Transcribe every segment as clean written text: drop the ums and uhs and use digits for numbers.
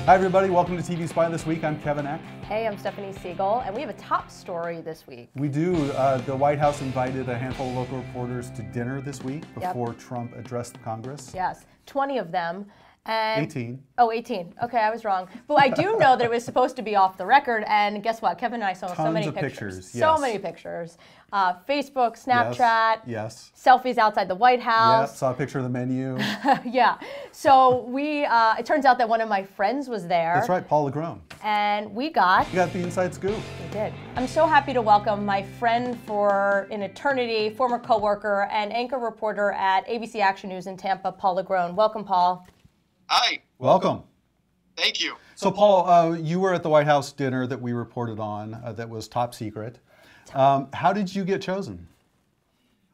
Hi everybody, welcome to TVSpy This Week. I'm Kevin Eck. Hey, I'm Stephanie Siegel, and we have a top story this week. We do. The White House invited a handful of local reporters to dinner this week before Trump addressed Congress. Yes, 20 of them. And 18. Oh, 18. Okay, I was wrong. But I do know that it was supposed to be off the record, and guess what? Kevin and I saw so many pictures. So many pictures. Facebook, Snapchat. Yes. Selfies outside the White House. Yep, saw a picture of the menu. Yeah. So it turns out that one of my friends was there. That's right, Paul Legrone. And we got You got the inside scoop. We did. I'm so happy to welcome my friend for an eternity, former coworker, and anchor reporter at ABC Action News in Tampa, Paul Legrone. Welcome, Paul. Hi. Welcome. Thank you. So, Paul, you were at the White House dinner that we reported on that was top secret. How did you get chosen?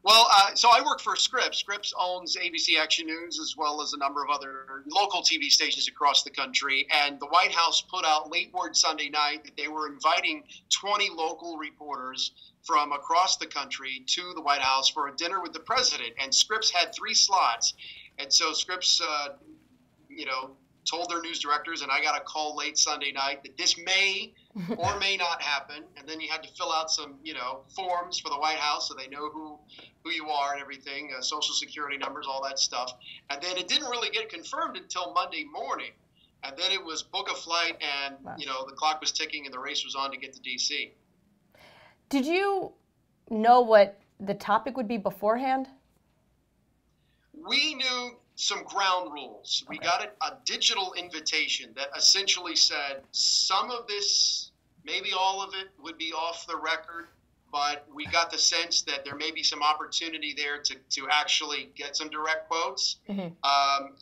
Well, so I work for Scripps. Scripps owns ABC Action News as well as a number of other local TV stations across the country. And the White House put out late word Sunday night that they were inviting 20 local reporters from across the country to the White House for a dinner with the president. And Scripps had 3 slots. And so Scripps told their news directors, and I got a call late Sunday night that this may or may not happen. And then you had to fill out some, forms for the White House so they know who you are and everything, social security numbers, all that stuff. And then it didn't really get confirmed until Monday morning. And then it was book a flight and, the clock was ticking and the race was on to get to D.C. Did you know what the topic would be beforehand? We knew some ground rules. We got a digital invitation that essentially said some of this, maybe all of it, would be off the record, but we got the sense that there may be some opportunity there to actually get some direct quotes. Mm-hmm.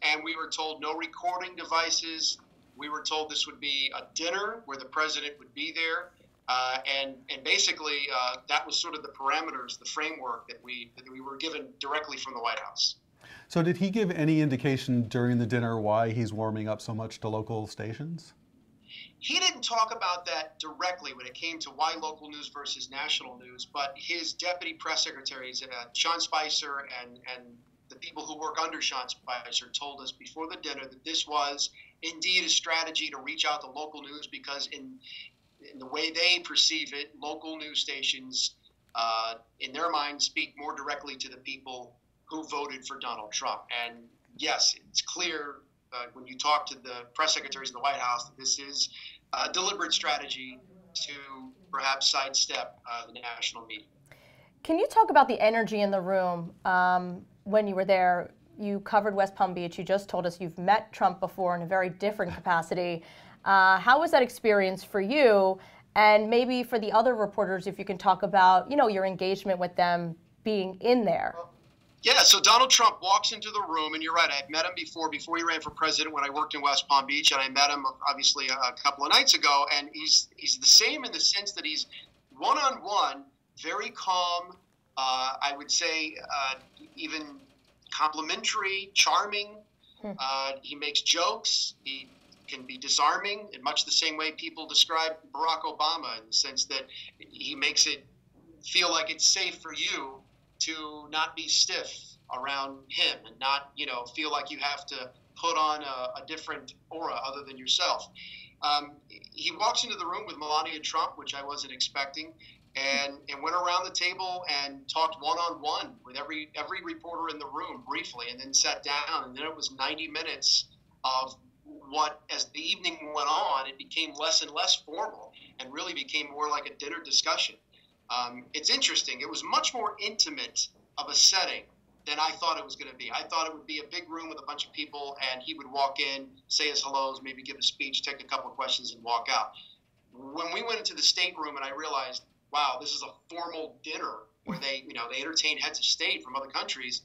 And we were told no recording devices. We were told this would be a dinner where the president would be there. And basically, that was sort of the parameters, the framework that we were given directly from the White House. So did he give any indication during the dinner why he's warming up so much to local stations? He didn't talk about that directly when it came to why local news versus national news, but his deputy press secretaries, Sean Spicer and the people who work under Sean Spicer, told us before the dinner that this was indeed a strategy to reach out to local news because in the way they perceive it, local news stations, in their minds, speak more directly to the people who voted for Donald Trump. And yes, it's clear when you talk to the press secretaries in the White House that this is a deliberate strategy to perhaps sidestep the national media. Can you talk about the energy in the room when you were there? You covered West Palm Beach. You just told us you've met Trump before in a very different capacity. How was that experience for you? And maybe for the other reporters, if you can talk about, your engagement with them being in there. Yeah, so Donald Trump walks into the room, and you're right, I had met him before he ran for president when I worked in West Palm Beach, and I met him, obviously, a couple of nights ago, and he's the same in the sense that he's one-on-one, very calm, I would say even complimentary, charming. He makes jokes. He can be disarming in much the same way people describe Barack Obama, in the sense that he makes it feel like it's safe for you to not be stiff around him and not, feel like you have to put on a different aura other than yourself. He walks into the room with Melania Trump, which I wasn't expecting, and went around the table and talked one-on-one with every reporter in the room briefly, and then sat down. And then it was 90 minutes of what, as the evening went on, it became less and less formal and really became more like a dinner discussion. It's interesting. It was much more intimate of a setting than I thought it was going to be. I thought it would be a big room with a bunch of people, and he would walk in, say his hellos, maybe give a speech, take a couple of questions, and walk out. When we went into the stateroom and I realized, wow, this is a formal dinner where they entertain heads of state from other countries,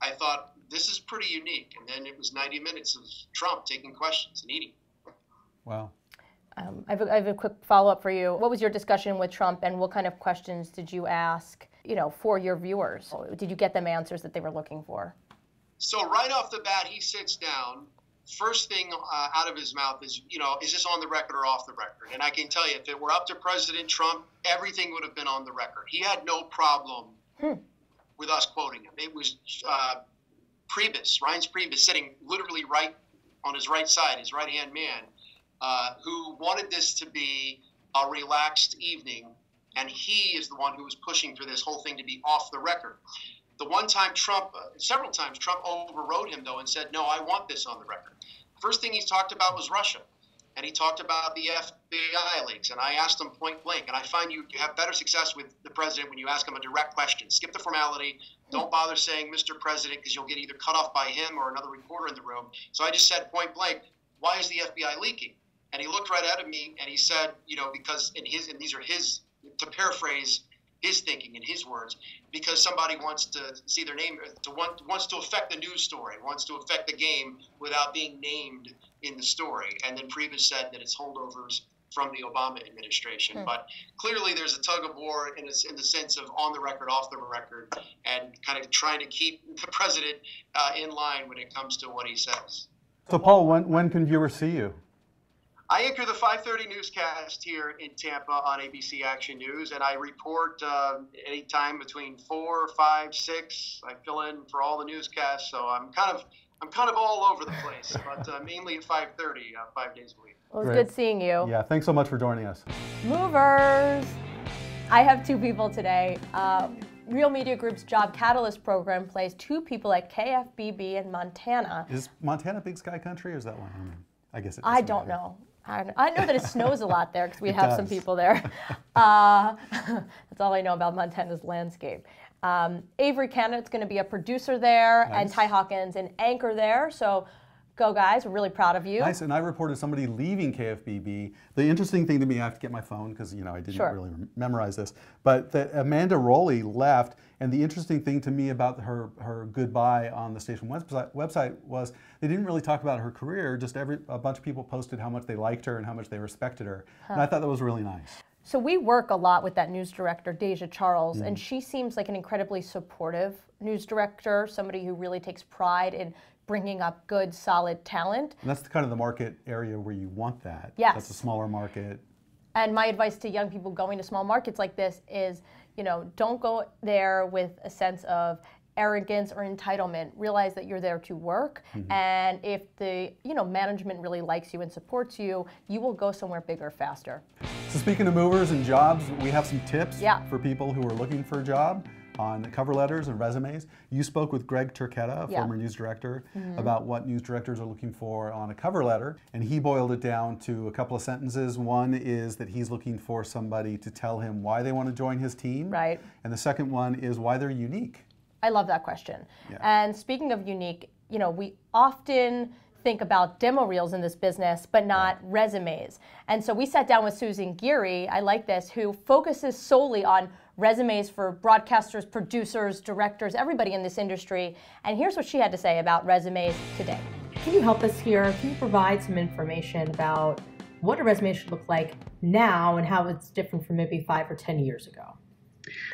I thought, this is pretty unique. And then it was 90 minutes of Trump taking questions and eating. Wow. I have a quick follow-up for you. What was your discussion with Trump, and what kind of questions did you ask, for your viewers? Did you get them answers that they were looking for? So right off the bat, he sits down. First thing out of his mouth is, is this on the record or off the record? And I can tell you, if it were up to President Trump, everything would have been on the record. He had no problem with us quoting him. It was Reince Priebus, sitting literally right on his right side, his right-hand man, who wanted this to be a relaxed evening, and he is the one who was pushing for this whole thing to be off the record. The one time Trump, several times Trump overrode him though and said, no, I want this on the record. First thing he talked about was Russia. And he talked about the FBI leaks. And I asked him point blank, and I find you have better success with the president when you ask him a direct question. Skip the formality. Don't bother saying Mr. President, because you'll get either cut off by him or another reporter in the room. So I just said point blank, why is the FBI leaking? And he looked right at me and he said, you know, because and these are his, to paraphrase his thinking in his words, because somebody wants to see their name, wants to affect the news story, wants to affect the game without being named in the story. And then Priebus said that it's holdovers from the Obama administration. But clearly there's a tug of war in the sense of on the record, off the record, and kind of trying to keep the president in line when it comes to what he says. So Paul, when can viewers see you? I anchor the 5:30 newscast here in Tampa on ABC Action News, and I report anytime between 4, 5, 6. I fill in for all the newscasts, so I'm kind of all over the place, but mainly at 5:30, 5 days a week. Well, it was good seeing you. Yeah, thanks so much for joining us. Movers. I have two people today. Real Media Group's Job Catalyst program plays two people at KFBB in Montana. Is Montana big sky country, or is that one? I guess it I don't know. I know that it snows a lot there because we have some people there. That's all I know about Montana's landscape. Avery Cannett's going to be a producer there, and Ty Hawkins an anchor there. So go, guys. We're really proud of you. Nice. And I reported somebody leaving KFBB. The interesting thing to me, I have to get my phone because, you know, I didn't really memorize this, but that Amanda Rowley left. And the interesting thing to me about her goodbye on the station website was they didn't really talk about her career. Just a bunch of people posted how much they liked her and how much they respected her. And I thought that was really nice. So we work a lot with that news director, Deja Charles, and she seems like an incredibly supportive news director, somebody who really takes pride in bringing up good, solid talent. And that's kind of the market area where you want that. Yes. That's a smaller market. And my advice to young people going to small markets like this is, you know, don't go there with a sense of arrogance or entitlement. Realize that you're there to work, and if the management really likes you and supports you, you will go somewhere bigger faster. So speaking of movers and jobs, we have some tips for people who are looking for a job on cover letters and resumes. You spoke with Greg Turchetta, former news director, about what news directors are looking for on a cover letter, and he boiled it down to a couple of sentences. One is that he's looking for somebody to tell him why they want to join his team. Right. And the second one is why they're unique. I love that question. And speaking of unique, you know, we often think about demo reels in this business, but not resumes. And so we sat down with Susan Geary, I like this, who focuses solely on resumes for broadcasters, producers, directors, everybody in this industry. And here's what she had to say about resumes today. Can you help us here? Can you provide some information about what a resume should look like now and how it's different from maybe 5 or 10 years ago?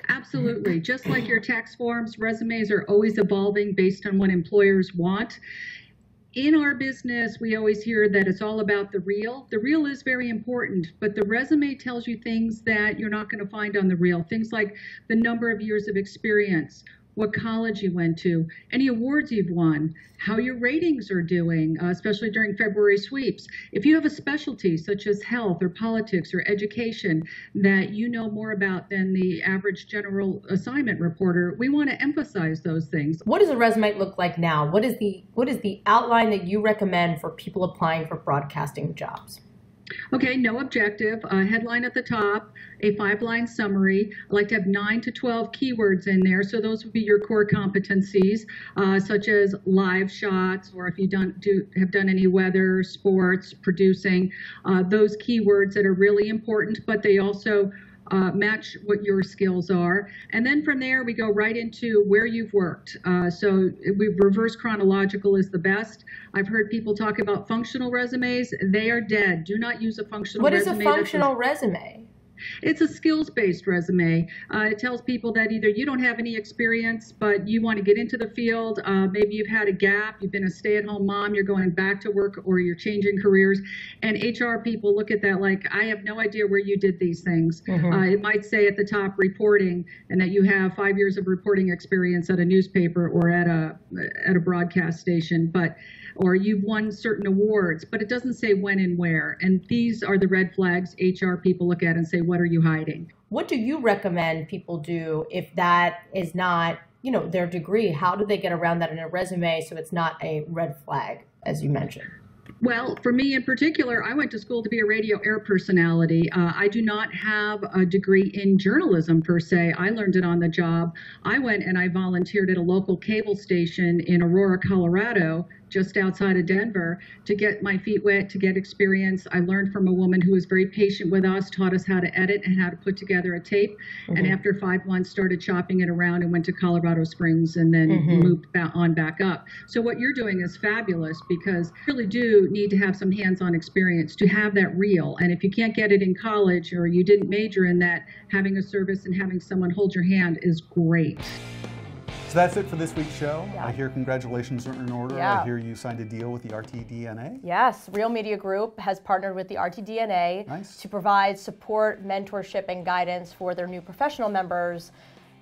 Absolutely. Just like your tax forms, resumes are always evolving based on what employers want. In our business, we always hear that it's all about the reel. The reel is very important, but the resume tells you things that you're not going to find on the reel. Things like the number of years of experience, what college you went to, any awards you've won, how your ratings are doing, especially during February sweeps. If you have a specialty such as health or politics or education that you know more about than the average general assignment reporter, we want to emphasize those things. What does a resume look like now? What is the outline that you recommend for people applying for broadcasting jobs? Okay, no objective, a headline at the top, a 5-line summary. I like to have 9 to 12 keywords in there, so those would be your core competencies, such as live shots, or if you have done any weather, sports, producing, those keywords that are really important, but they also match what your skills are. And then from there, we go right into where you've worked. So we reverse chronological is the best. I've heard people talk about functional resumes. They are dead. Do not use a functional resume. What is a functional resume? It's a skills-based resume. It tells people that either you don't have any experience, but you want to get into the field. Maybe you've had a gap, you've been a stay-at-home mom, you're going back to work, or you're changing careers. And HR people look at that like, I have no idea where you did these things. It might say at the top reporting, and that you have 5 years of reporting experience at a newspaper or at a broadcast station, or you've won certain awards, but it doesn't say when and where. And these are the red flags HR people look at and say, what are you hiding? What do you recommend people do if that is not, their degree? How do they get around that in a resume so it's not a red flag, as you mentioned? Well, for me in particular, I went to school to be a radio air personality. I do not have a degree in journalism per se. I learned it on the job. I went and I volunteered at a local cable station in Aurora, Colorado, just outside of Denver, to get my feet wet, to get experience. I learned from a woman who was very patient with us, taught us how to edit and how to put together a tape. And after 5 months, started chopping it around and went to Colorado Springs and then moved on back up. So what you're doing is fabulous, because you really do need to have some hands-on experience to have that reel. And if you can't get it in college or you didn't major in that, having a service and having someone hold your hand is great. So that's it for this week's show. Yeah. I hear congratulations are in order. Yeah. I hear you signed a deal with the RTDNA. Yes, Real Media Group has partnered with the RTDNA to provide support, mentorship, and guidance for their new professional members.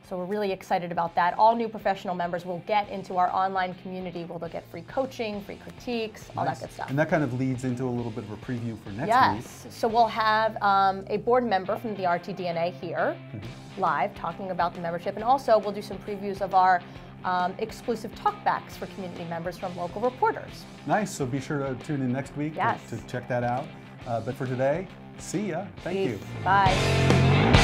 So we're really excited about that. All new professional members will get into our online community where they'll get free coaching, free critiques, all that good stuff. And that kind of leads into a little bit of a preview for next week. Yes, so we'll have a board member from the RTDNA here live talking about the membership, and also we'll do some previews of our exclusive talkbacks for community members from local reporters. Nice, so be sure to tune in next week to check that out. But for today, see ya. Thank you. Bye.